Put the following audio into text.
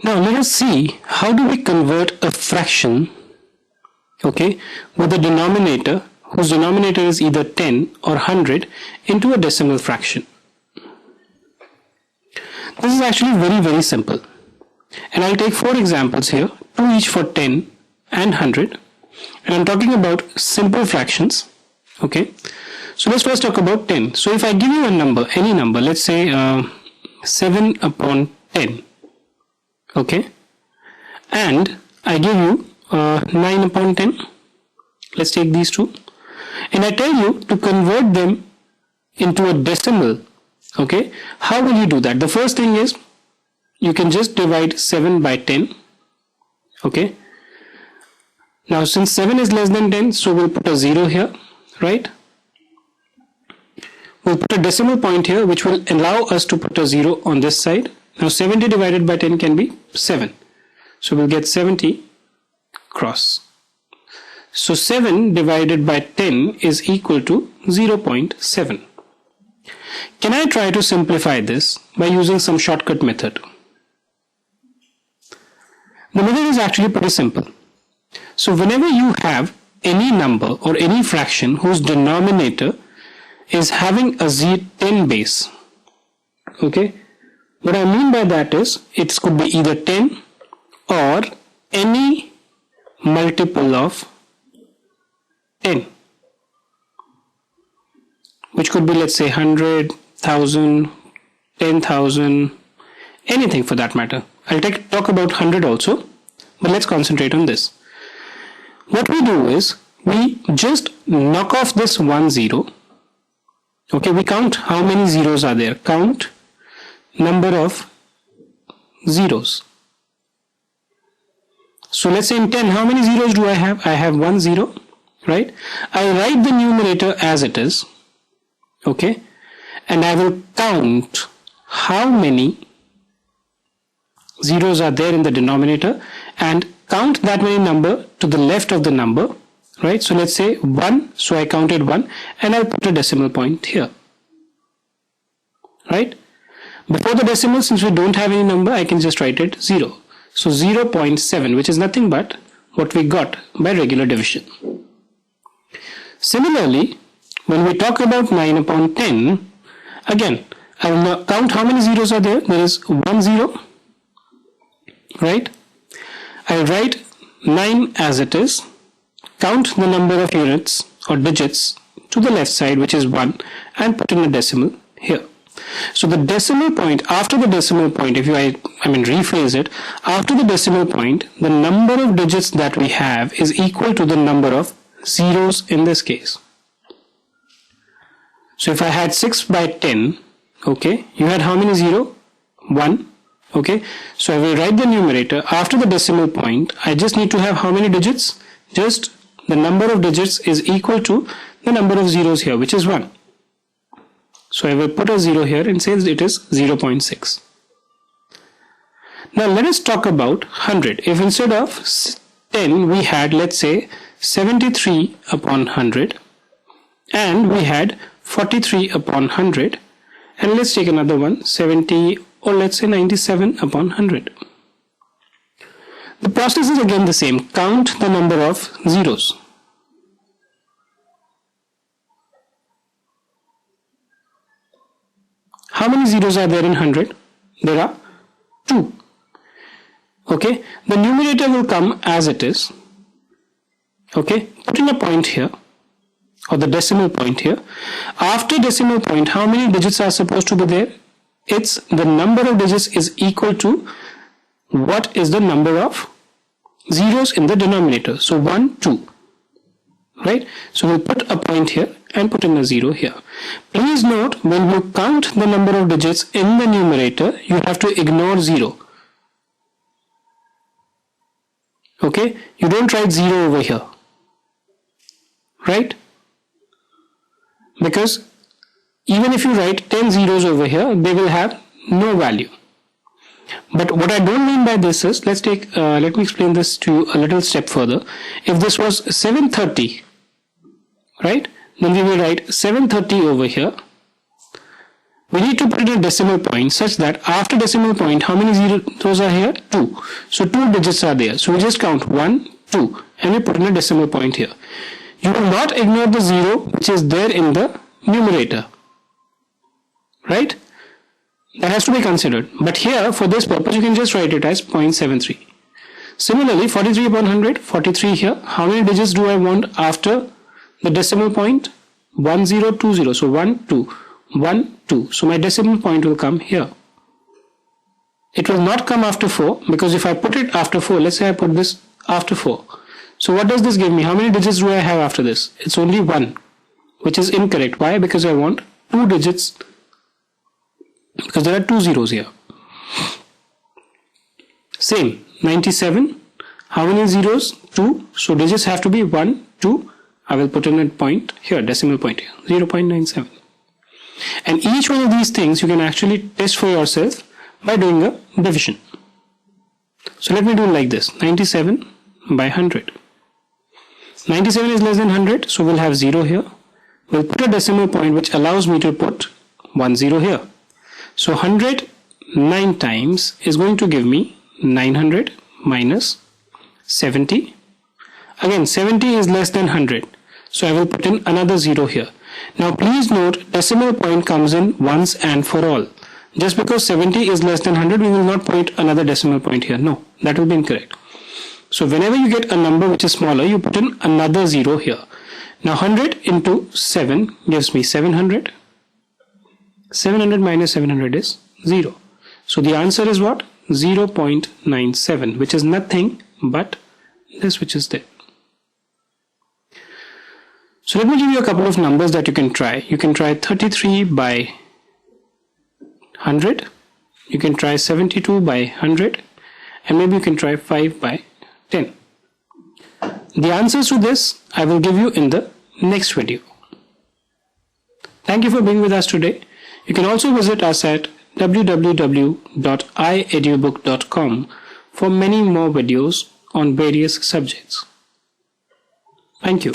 Now let us see how do we convert a fraction, okay, with a denominator whose denominator is either 10 or 100 into a decimal fraction. This is actually very simple, and I'll take 4 examples here, 2 each for 10 and 100, and I'm talking about simple fractions. Okay, so let's first talk about 10. So if I give you a number, any number, let's say 7 upon 10, okay, and I give you 9 upon 10, let's take these two, and I tell you to convert them into a decimal. Okay, how will you do that? The first thing is you can just divide 7 by 10. Okay, now since 7 is less than 10, so we'll put a 0 here, right? We'll put a decimal point here which will allow us to put a 0 on this side. Now 70 divided by 10 can be 7, so we'll get 70 cross. So 7 divided by 10 is equal to 0.7. Can I try to simplify this by using some shortcut method? The method is actually pretty simple. So whenever you have any number or any fraction whose denominator is having a 10 base, okay, what I mean by that is it could be either 10 or any multiple of 10, which could be, let's say, 100, 1000, 10,000, anything for that matter. I'll talk about 100 also, but let's concentrate on this. What we do is we just knock off this 1 0. Okay, we count how many zeros are there. Count number of zeros. So let's say in 10, how many zeros do I have? I have 1 0, right? I write the numerator as it is. Okay, and I will count how many zeros are there in the denominator and count that many number to the left of the number, right? So let's say 1, so I counted 1 and I'll put a decimal point here, right? Before the decimal, since we don't have any number, I can just write it 0. So 0.7, which is nothing but what we got by regular division. Similarly, when we talk about 9 upon 10, again, I will now count how many zeros are there. There is 1 0, right? I will write 9 as it is, count the number of units or digits to the left side, which is 1, and put in a decimal here. So the decimal point, after the decimal point, if you, rephrase it, after the decimal point, the number of digits that we have is equal to the number of zeros in this case. So if I had 6 by 10, okay, you had how many 0? 1, okay. So I will write the numerator after the decimal point. I just need to have how many digits? Just the number of digits is equal to the number of zeros here, which is 1. So I will put a 0 here and say it is 0.6. Now let us talk about 100. If instead of 10 we had, let's say, 73 upon 100 and we had 43 upon 100, and let's take another one, 70, or let's say 97 upon 100. The process is again the same. Count the number of zeros. How many zeros are there in 100? There are 2. Okay, the numerator will come as it is. Okay, put in a point here, or the decimal point here. After decimal point, how many digits are supposed to be there? It's the number of digits is equal to what is the number of zeros in the denominator. So 1, 2, right? So we'll put a point here and put in a 0 here. Please note, when you count the number of digits in the numerator, you have to ignore 0. Okay, you don't write 0 over here, right? Because even if you write 10 zeros over here, they will have no value. But what I don't mean by this is, let me explain this to you a little step further. If this was 730, right, then we will write 730 over here, we need to put in a decimal point such that after decimal point, how many zeros are here? 2. So 2 digits are there. So we just count 1, 2 and we put in a decimal point here. You will not ignore the 0 which is there in the numerator. Right? That has to be considered. But here, for this purpose, you can just write it as 0.73. Similarly, 43 upon 100, 43 here. How many digits do I want after the decimal point? 1, 0, 2, 0. So 1, 2, 1, 2. So my decimal point will come here. It will not come after 4 because if I put it after 4, let's say I put this after 4. So what does this give me? How many digits do I have after this? It's only 1, which is incorrect. Why? Because I want 2 digits. Because there are 2 zeros here. Same, 97. How many zeros? 2. So digits have to be 1, 2. I will put in a point here, decimal point here, 0.97. And each one of these things you can actually test for yourself by doing a division. So let me do it like this, 97 by 100. 97 is less than 100, so we'll have 0 here. We'll put a decimal point which allows me to put 1 0 here. So 100 9 times is going to give me 900 minus 70. Again, 70 is less than 100. So I will put in another 0 here. Now please note, decimal point comes in once and for all. Just because 70 is less than 100, we will not put another decimal point here. No, that will be incorrect. So whenever you get a number which is smaller, you put in another 0 here. Now 100 into 7 gives me 700. 700 minus 700 is 0. So the answer is what? 0.97, which is nothing but this which is there. So let me give you a couple of numbers that you can try. You can try 33 by 100. You can try 72 by 100. And maybe you can try 5 by 10. The answers to this I will give you in the next video. Thank you for being with us today. You can also visit us at www.iedubook.com for many more videos on various subjects. Thank you.